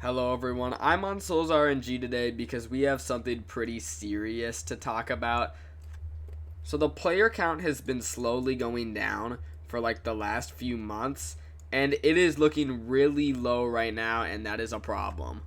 Hello everyone, I'm on Souls RNG today because we have something pretty serious to talk about. So the player count has been slowly going down for like the last few months, and it is looking really low right now, and that is a problem.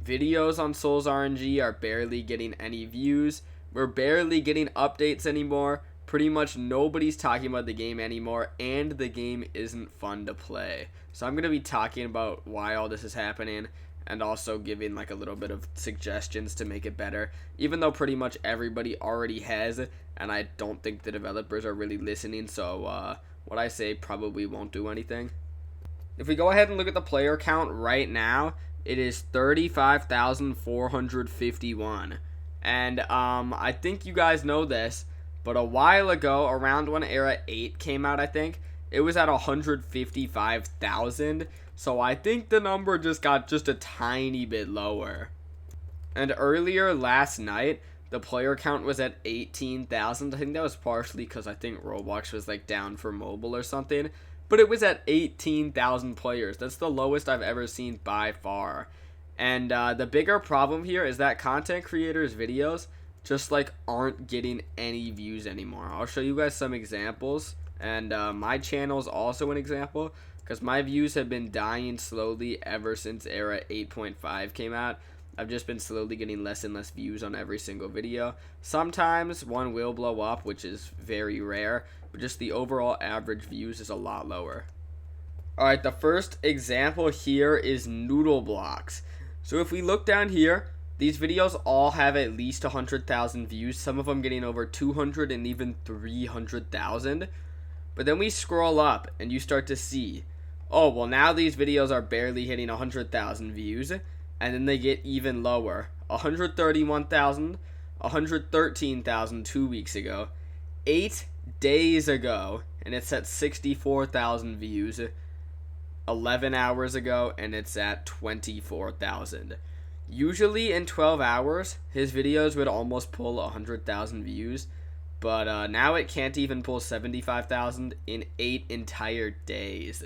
Videos on Souls RNG are barely getting any views. We're barely getting updates anymore. Pretty much nobody's talking about the game anymore, and the game isn't fun to play. So I'm going to be talking about why all this is happening, and also giving like a little bit of suggestions to make it better, even though pretty much everybody already has, and I don't think the developers are really listening, so what I say probably won't do anything. If we go ahead and look at the player count right now, it is 35,451. And I think you guys know this, but a while ago, around when Era 8 came out, I think, it was at 155,000. So I think the number just got just a tiny bit lower. And earlier last night, the player count was at 18,000. I think that was partially because I think Roblox was like down for mobile or something. But it was at 18,000 players. That's the lowest I've ever seen by far. And the bigger problem here is that content creators' videos just like aren't getting any views anymore. I'll show you guys some examples. And my channel is also an example, because my views have been dying slowly ever since Era 8.5 came out. I've just been slowly getting less and less views on every single video. Sometimes one will blow up, which is very rare, but just the overall average views is a lot lower. Alright, the first example here is Noodle Blocks. So if we look down here, these videos all have at least 100,000 views, some of them getting over 200 and even 300,000. But then we scroll up and you start to see, oh, well, now these videos are barely hitting 100,000 views, and then they get even lower. 131,000, 113,000 2 weeks ago, 8 days ago, and it's at 64,000 views, 11 hours ago, and it's at 24,000. Usually in 12 hours, his videos would almost pull 100,000 views, but now it can't even pull 75,000 in 8 entire days.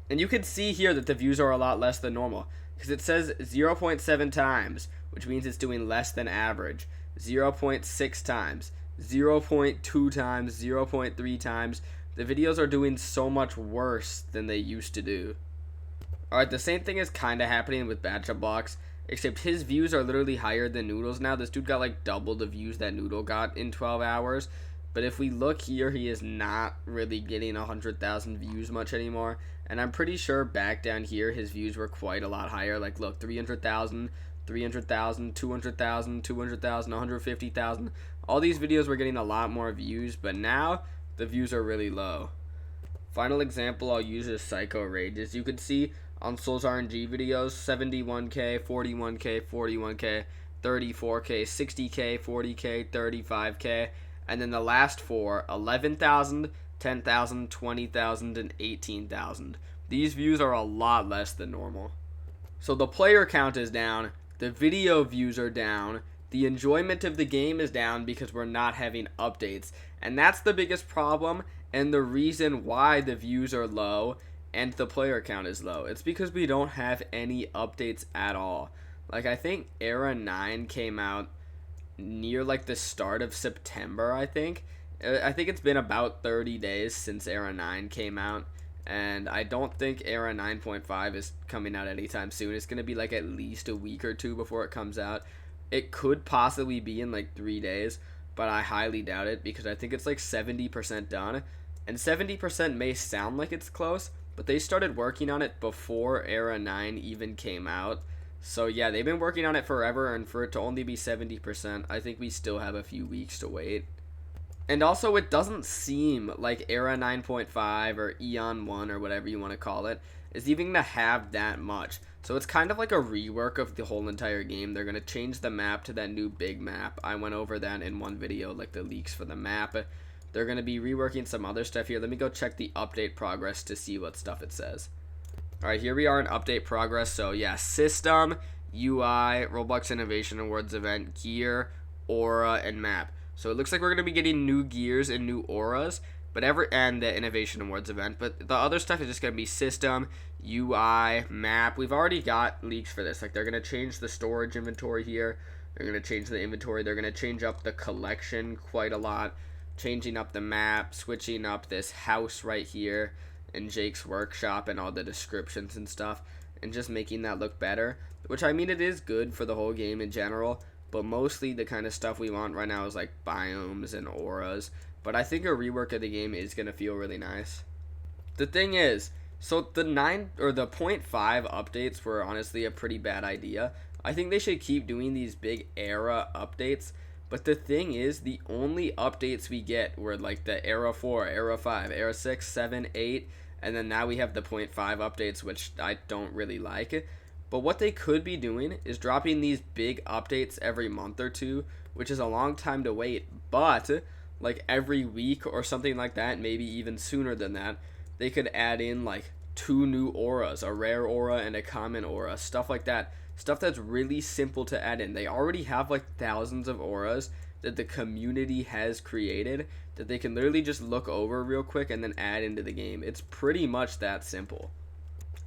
And you can see here that the views are a lot less than normal, because it says 0.7 times, which means it's doing less than average, 0.6 times, 0.2 times, 0.3 times. The videos are doing so much worse than they used to do. Alright, the same thing is kind of happening with Batcha Blocks, except his views are literally higher than Noodle's now. This dude got like double the views that Noodle got in 12 hours. But if we look here, he is not really getting 100,000 views much anymore. And I'm pretty sure back down here, his views were quite a lot higher. Like, look, 300,000, 300,000, 200,000, 200,000, 150,000. All these videos were getting a lot more views, but now the views are really low. Final example I'll use is Psycho Rage. As you can see on Souls RNG videos, 71k, 41k, 41k, 34k, 60k, 40k, 35k, and then the last four, 11,000, 10,000, 20,000, and 18,000. These views are a lot less than normal. So the player count is down, the video views are down, the enjoyment of the game is down because we're not having updates. And that's the biggest problem, and the reason why the views are low and the player count is low. It's because we don't have any updates at all. Like, I think Era 9 came out near like the start of September, I think. I think it's been about 30 days since Era 9 came out, and I don't think Era 9.5 is coming out anytime soon. It's going to be like at least a week or two before it comes out. It could possibly be in like 3 days, but I highly doubt it because I think it's like 70% done. And 70% may sound like it's close, but they started working on it before Era 9 even came out. So yeah, they've been working on it forever, and for it to only be 70%, I think we still have a few weeks to wait. And also, it doesn't seem like Era 9.5 or Eon 1 or whatever you want to call it is even going to have that much. So it's kind of like a rework of the whole entire game. They're going to change the map to that new big map. I went over that in one video, like the leaks for the map. They're going to be reworking some other stuff here. Let me go check the update progress to see what stuff it says. Alright, here we are in update progress. So yeah, system, UI, Roblox Innovation Awards event, gear, aura, and map. So it looks like we're going to be getting new gears and new auras. But and the Innovation Awards event. But the other stuff is just going to be system, UI, map. We've already got leaks for this. Like, they're going to change the storage inventory here. They're going to change the inventory. They're going to change up the collection quite a lot. Changing up the map, switching up this house right here in Jake's workshop and all the descriptions and stuff. And just making that look better. Which, I mean, it is good for the whole game in general. But mostly the kind of stuff we want right now is like biomes and auras. But I think a rework of the game is going to feel really nice. The thing is, so the 0.5 updates were honestly a pretty bad idea. I think they should keep doing these big era updates. But the thing is, the only updates we get were like the Era 4, Era 5, Era 6, 7, 8. And then now we have the 0.5 updates, which I don't really like. But what they could be doing is dropping these big updates every month or two, which is a long time to wait. But like every week or something like that, maybe even sooner than that, they could add in like 2 new auras, a rare aura and a common aura, stuff like that. Stuff that's really simple to add in. They already have like thousands of auras that the community has created that they can literally just look over real quick and then add into the game. It's pretty much that simple.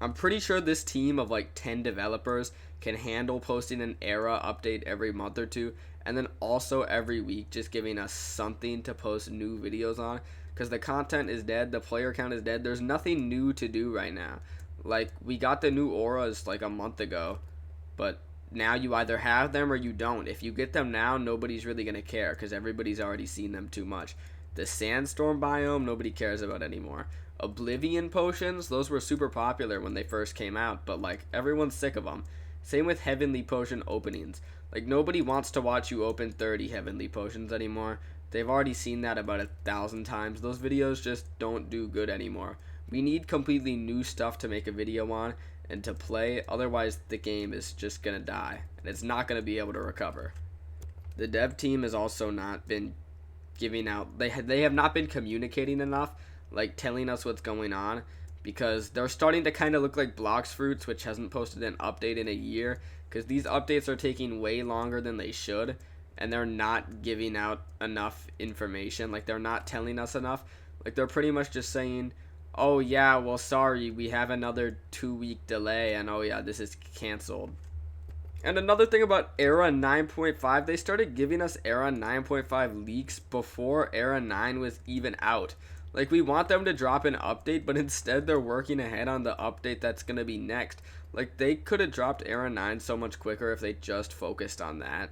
I'm pretty sure this team of like 10 developers can handle posting an era update every month or two, and then also every week just giving us something to post new videos on, because the content is dead, the player count is dead, there's nothing new to do right now. Like, we got the new auras like a month ago, but now you either have them or you don't. If you get them now, nobody's really going to care because everybody's already seen them too much. The sandstorm biome, nobody cares about anymore. Oblivion potions, those were super popular when they first came out, but like everyone's sick of them. Same with heavenly potion openings. Like, nobody wants to watch you open 30 heavenly potions anymore. They've already seen that about 1,000 times. Those videos just don't do good anymore. We need completely new stuff to make a video on and to play, otherwise the game is just gonna die and it's not gonna be able to recover. The dev team has also not been giving out, they have not been communicating enough, like telling us what's going on, because they're starting to kind of look like Blox Fruits, which hasn't posted an update in a year, because these updates are taking way longer than they should, and they're not giving out enough information. Like, they're not telling us enough. Like, they're pretty much just saying, oh yeah, well sorry, we have another 2-week delay, and oh yeah, this is canceled. And another thing about Era 9.5, they started giving us Era 9.5 leaks before Era 9 was even out. Like, we want them to drop an update, but instead they're working ahead on the update that's going to be next. Like, they could have dropped Era 9 so much quicker if they just focused on that.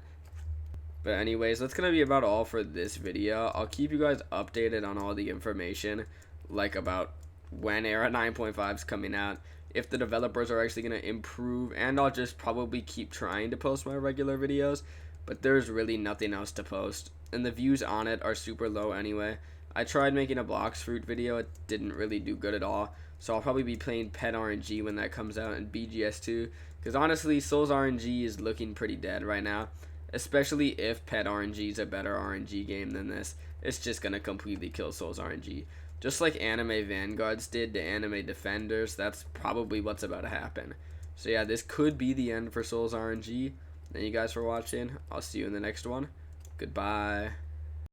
But anyways, that's going to be about all for this video. I'll keep you guys updated on all the information, like about when Era 9.5 is coming out, if the developers are actually going to improve, and I'll just probably keep trying to post my regular videos, but there's really nothing else to post, and the views on it are super low anyway. I tried making a Blox Fruit video, it didn't really do good at all, so I'll probably be playing Pet RNG when that comes out, and BGS2, because honestly, Souls RNG is looking pretty dead right now, especially if Pet RNG is a better RNG game than this. It's just going to completely kill Souls RNG. Just like Anime Vanguards did to Anime Defenders, that's probably what's about to happen. So yeah, this could be the end for Souls RNG. Thank you guys for watching. I'll see you in the next one. Goodbye.